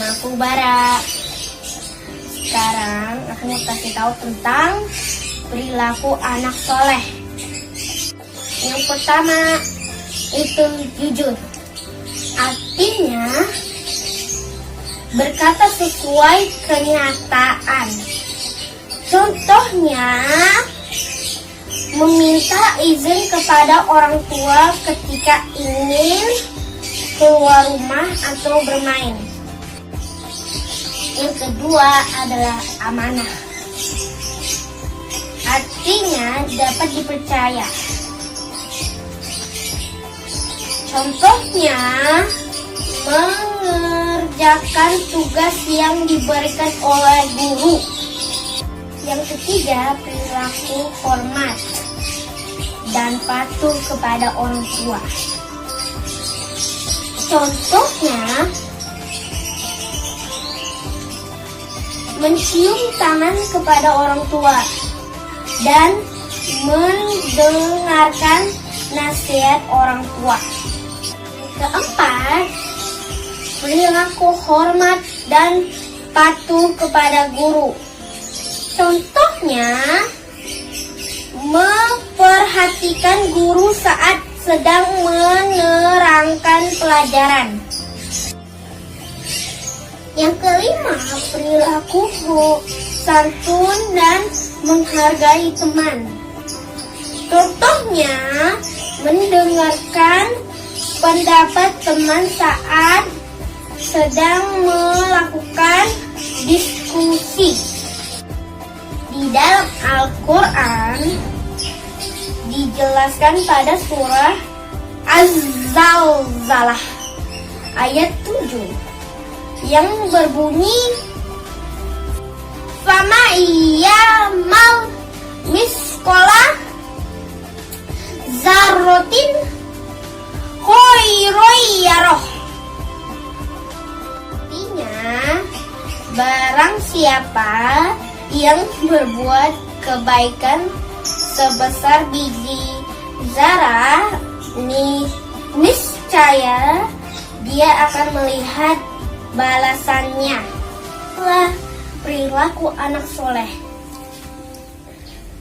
Nama aku Bara. Sekarang aku mau kasih tahu tentang perilaku anak soleh. Yang pertama itu jujur. Artinya berkata sesuai kenyataan. Contohnya meminta izin kepada orang tua ketika ingin keluar rumah atau bermain. Yang kedua adalah amanah. Artinya dapat dipercaya. Contohnya mengerjakan tugas yang diberikan oleh guru. Yang ketiga, perilaku hormat dan patuh kepada orang tua. Contohnya, mencium tangan kepada orang tua dan mendengarkan nasihat orang tua. Keempat, perilaku hormat dan patuh kepada guru. Contohnya, memperhatikan guru saat sedang menerangkan pelajaran. Yang kelima, perilaku santun dan menghargai teman. Contohnya, mendengarkan pendapat teman saat sedang melakukan diskusi. Di dalam Al-Quran dijelaskan pada surah Az-Zalzalah ayat 7 yang berbunyi, Fama iya mal miskola zarrotin khoiroyaroh. Artinya, barang siapa yang berbuat kebaikan sebesar biji zarah, niscaya dia akan melihat balasannya. Itulah perilaku anak soleh.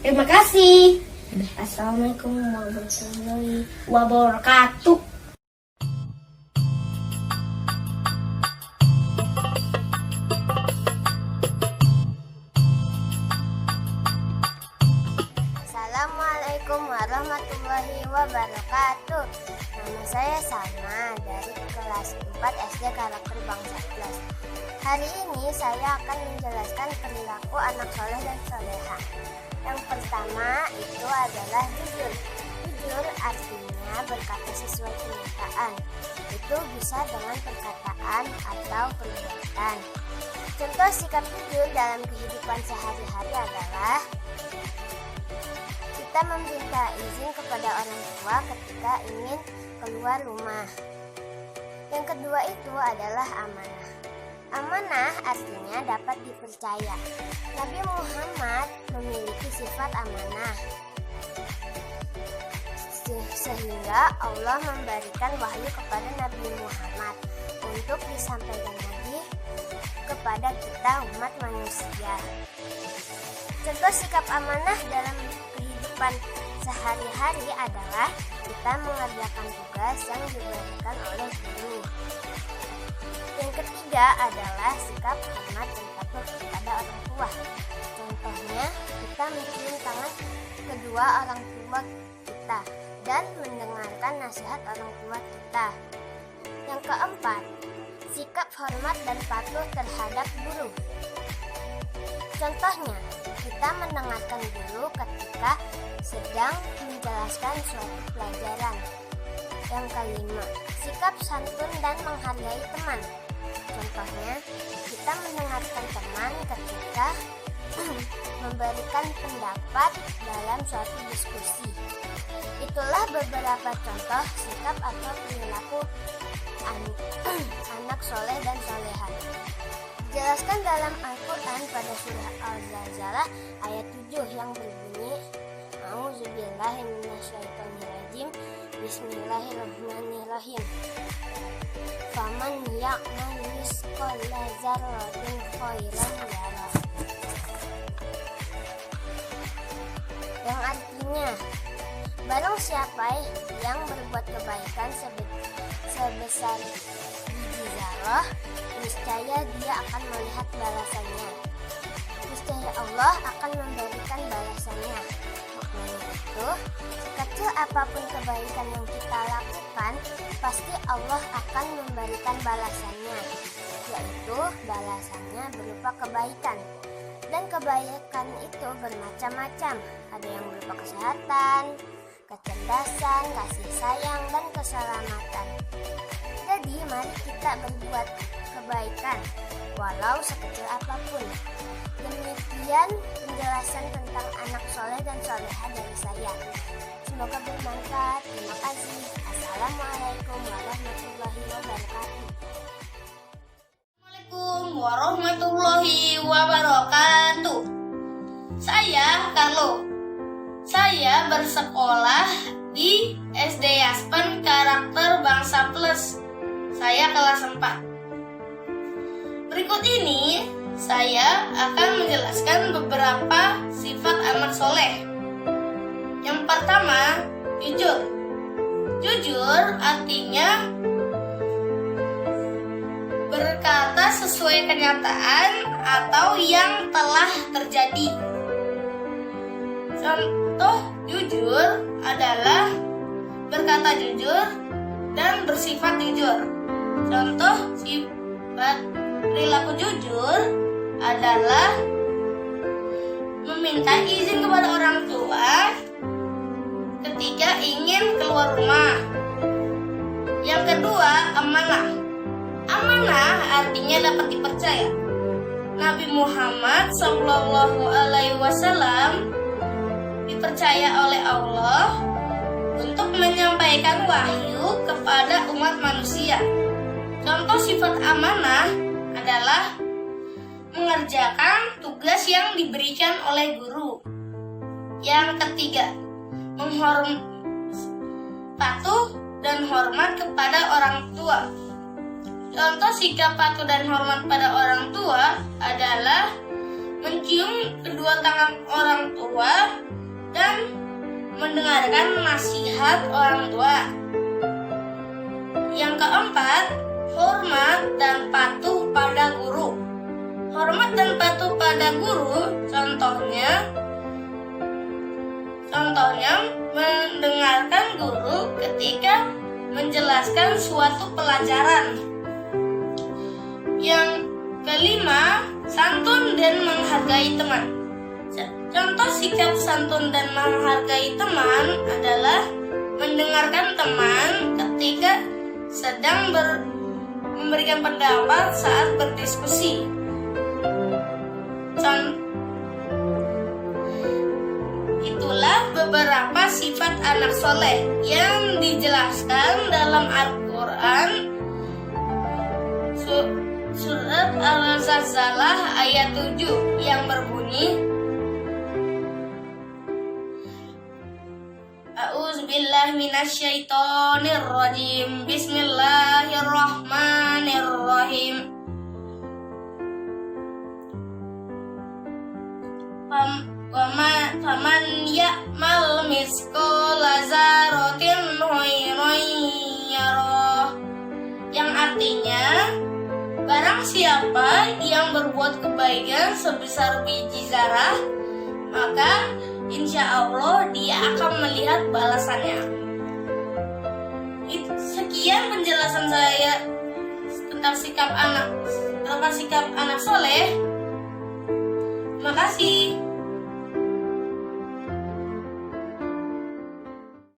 Terima kasih. Assalamualaikum warahmatullahi wabarakatuh. Assalamualaikum warahmatullahi wabarakatuh. Nama saya Salma dari kelas 4 SD Karakter Bangsa Plus. Hari ini saya akan menjelaskan perilaku anak soleh dan soleha. Yang pertama itu adalah jujur. Jujur artinya berkata sesuai kenyataan. Itu bisa dengan perkataan atau perbuatan. Contoh sikap jujur dalam kehidupan sehari-hari adalah kita meminta izin kepada orang tua ketika ingin keluar rumah. Yang kedua itu adalah amanah. Amanah artinya dapat dipercaya. Nabi Muhammad memiliki sifat amanah, sehingga Allah memberikan wahyu kepada Nabi Muhammad untuk disampaikan lagi kepada kita umat manusia. Contoh sikap amanah dalam kehidupan sehari-hari adalah kita mengerjakan tugas yang diberikan oleh guru. Yang ketiga adalah sikap hormat dan patuh kepada orang tua. Contohnya, kita mencium tangan kedua orang tua kita dan mendengarkan nasihat orang tua kita. Yang keempat, sikap hormat dan patuh terhadap guru. Contohnya, kita mendengarkan guru ketika sedang menjelaskan suatu pelajaran. Yang kelima, sikap santun dan menghargai teman. Contohnya, kita mendengarkan teman ketika memberikan pendapat dalam suatu diskusi. Itulah beberapa contoh sikap atau perilaku anak soleh dan soleha. Dijelaskan dalam Al-Quran pada surah Al-Zalzalah ayat 7 yang berbunyi, A'udzubillahi minasyaitonirrajim, Bismillahirrahmanirrahim. Faman ya'mal misqala dzarratin khairan yarah. Yang artinya, barang siapa yang berbuat kebaikan sebesar biji zarah, niscaya dia akan melihat balasannya. Niscaya Allah akan memberikan balasannya. Maknanya itu, sekecil apapun kebaikan yang kita lakukan, pasti Allah akan memberikan balasannya, yaitu balasannya berupa kebaikan. Dan kebaikan itu bermacam-macam, ada yang berupa kesehatan, kecerdasan, kasih sayang, dan keselamatan. Jadi mari kita berbuat kebaikan, walau sekecil apapun. Demikian penjelasan tentang anak soleh dan soleha dari saya. Semoga bermanfaat. Terima kasih. Assalamualaikum warahmatullahi wabarakatuh. Assalamualaikum warahmatullahi wabarakatuh. Saya Carlo. Saya bersekolah di SD Yaspen Karakter Bangsa Plus. Saya kelas 4. Berikut ini saya akan menjelaskan beberapa sifat anak soleh. Yang pertama, jujur. Jujur artinya berkata sesuai kenyataan atau yang telah terjadi. Contoh jujur adalah berkata jujur dan bersifat jujur. Contoh sifat perilaku jujur adalah meminta izin kepada orang tua ketika ingin keluar rumah. Yang kedua, amanah. Amanah artinya dapat dipercaya. Nabi Muhammad SAW dipercaya oleh Allah untuk menyampaikan wahyu kepada umat manusia. Contoh sifat amanah adalah mengerjakan tugas yang diberikan oleh guru. Yang ketiga, patuh dan hormat kepada orang tua. Contoh sikap patuh dan hormat pada orang tua adalah mencium kedua tangan orang tua dan mendengarkan nasihat orang tua. Yang keempat, hormat dan patuh pada guru. Hormat dan patuh pada guru contohnya mendengarkan guru ketika menjelaskan suatu pelajaran. Yang kelima, santun dan menghargai teman. Contoh sikap santun dan menghargai teman adalah mendengarkan teman ketika sedang memberikan pendapat saat berdiskusi. Itulah beberapa sifat anak soleh yang dijelaskan dalam Al-Quran surat Al-Zalzalah ayat 7 yang berbunyi, A'udzubillahi minasyaitonirrajim. Bismillahirrahmanirrahim. Faman ya'mal misqala dzarratin khairan yarah. Yang artinya, barang siapa yang berbuat kebaikan sebesar biji zarah, maka insya Allah dia akan melihat balasannya. Sekian penjelasan saya tentang sikap anak soleh. Terima kasih.